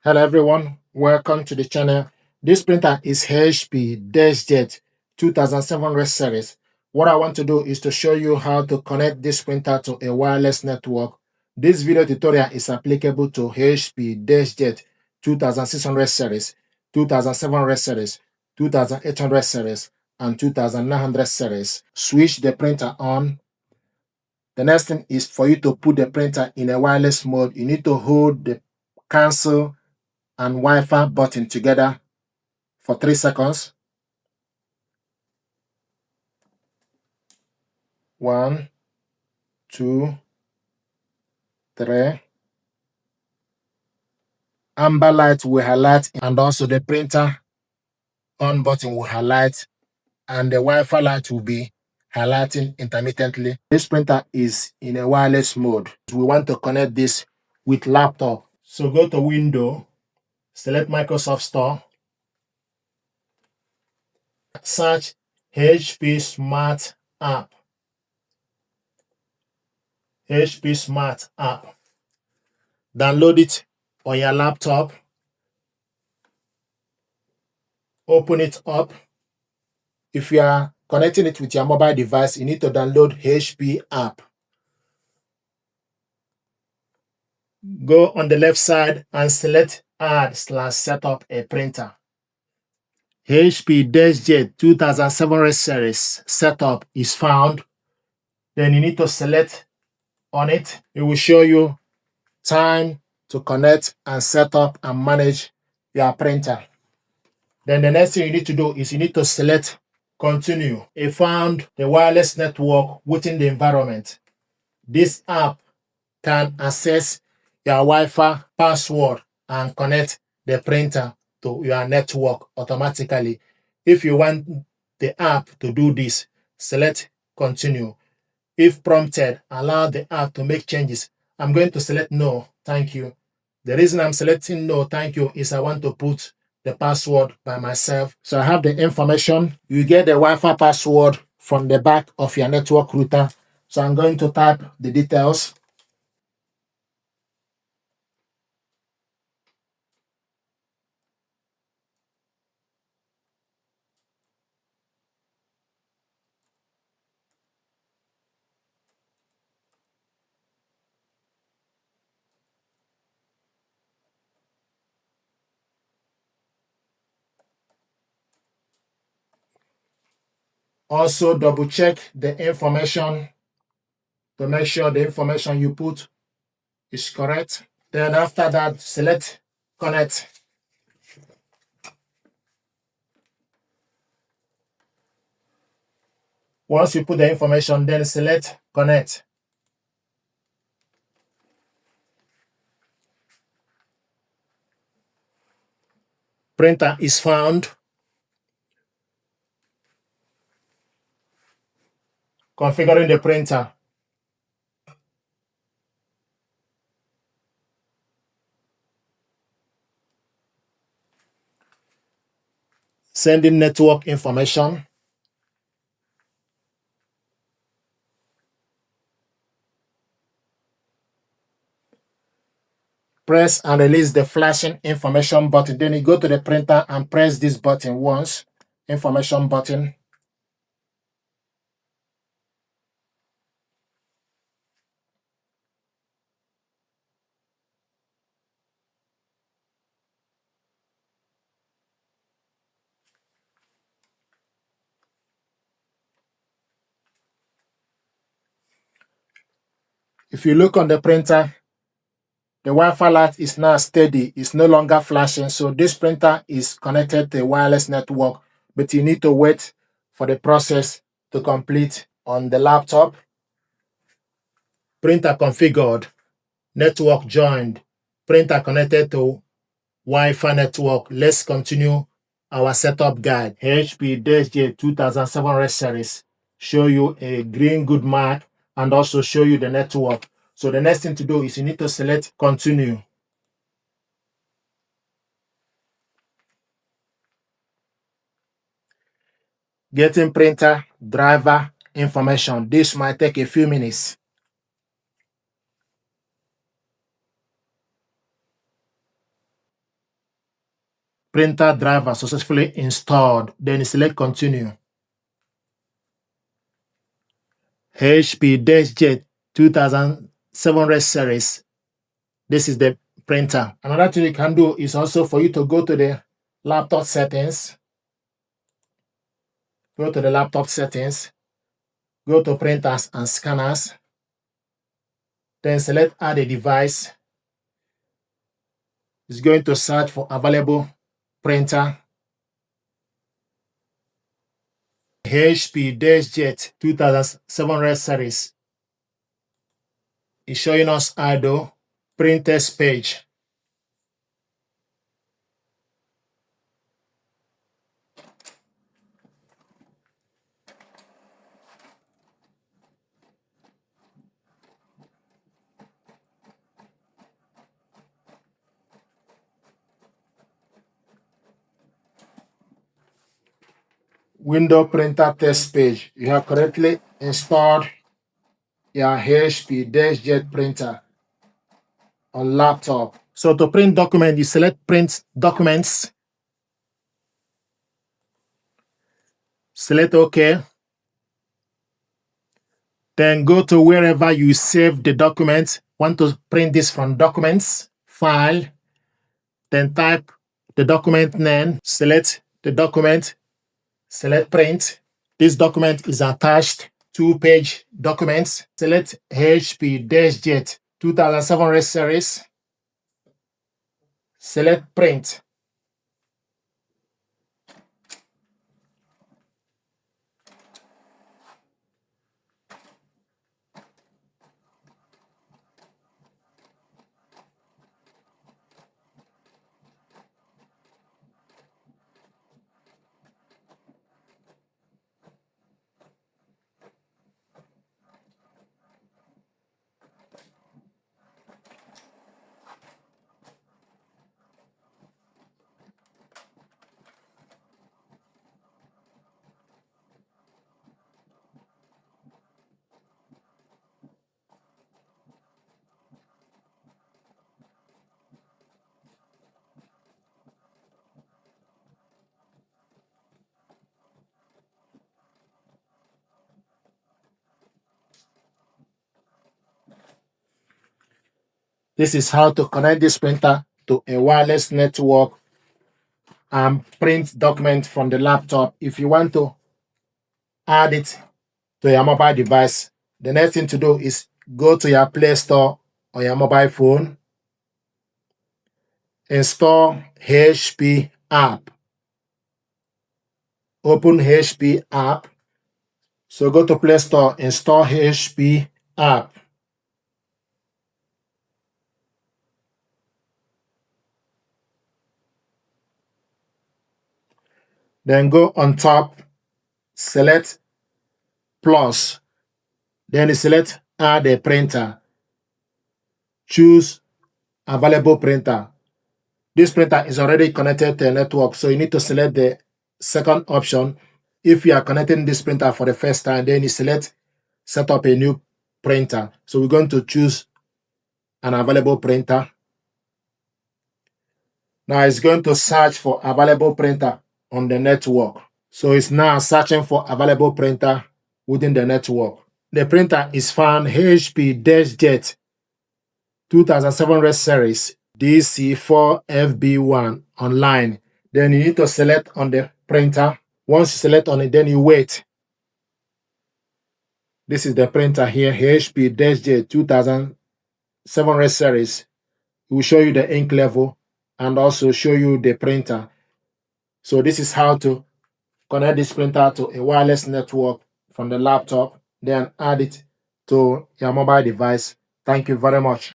Hello everyone, welcome to the channel. This printer is HP Deskjet 2700 series. What I want to do is to show you how to connect this printer to a wireless network. This video tutorial is applicable to HP Deskjet 2600 series, 2700 series, 2800 series, and 2900 series. Switch the printer on. The next thing is for you to put the printer in a wireless mode. You need to hold the cancel and Wi-Fi button together for 3 seconds. 1, 2, 3. Amber light will highlight and also the printer on button will highlight and the Wi-Fi light will be highlighting intermittently. This printer is in a wireless mode. We want to connect this with laptop. So go to Window, select Microsoft Store, search HP Smart App. HP Smart App. Download it on your laptop. Open it up. If you are connecting it with your mobile device, you need to download HP app. Go on the left side and select Add/Setup a printer. HP Deskjet 2700 series setup is found. Then you need to select on it. It will show you time to connect and set up and manage your printer. Then the next thing you need to do is you need to select Continue. It found the wireless network within the environment. This app can access your Wi-Fi password and connect the printer to your network automatically. If you want the app to do this, select Continue. If prompted, allow the app to make changes. I'm going to select No, thank you. The reason I'm selecting No, thank you is I want to put the password by myself. So I have the information. You get the Wi-Fi password from the back of your network router. So I'm going to type the details. Also double check the information to make sure the information you put is correct. Then after that, select Connect. Once you put the information, then select Connect. Printer is found. Configuring the printer. Sending network information. Press and release the flashing information button. Then you go to the printer and press this button once. Information button. If you look on the printer, the Wi-Fi light is now steady. It's no longer flashing. So this printer is connected to a wireless network, but you need to wait for the process to complete on the laptop. Printer configured. Network joined. Printer connected to Wi-Fi network. Let's continue our setup guide. HP Deskjet 2700 series. Show you a green good mark and also show you the network. So the next thing to do is you need to select Continue. Getting printer driver information. This might take a few minutes. printer driver successfully installed. Then select continue. HP Deskjet 2700 series. This is the printer. Another thing you can do is also for you to go to the laptop settings. Go to the laptop settings. Go to printers and scanners. Then select add a device. It's going to search for available printer. HP Deskjet 2700 series is showing us idle printers page. Window printer test page. You have correctly installed your HP Deskjet printer on laptop. So to print document, you select print documents. Select OK. Then go to wherever you save the document. Want to print this from documents, file. Then type the document name. Select the document. Select print. This document is attached. 2-page documents. Select HP Deskjet 2700 series. Select print. This is how to connect this printer to a wireless network and print document from the laptop. If you want to add it to your mobile device, the next thing to do is go to your Play Store on your mobile phone, install HP app. Open HP app. So go to Play Store, install HP app. Then go on top, select plus. Then select add a printer. Choose available printer. This printer is already connected to a network, so you need to select the second option. If you are connecting this printer for the first time, then you select set up a new printer. So we're going to choose an available printer. Now it's going to search for available printer on the network. So it's now searching for available printer within the network. The printer is found HP Deskjet 2700 series DC4FB1 online. Then you need to select on the printer. Once you select on it, then you wait. This is the printer here, HP Deskjet 2700 series. It will show you the ink level and also show you the printer. So this is how to connect this printer to a wireless network from the laptop, then add it to your mobile device. Thank you very much.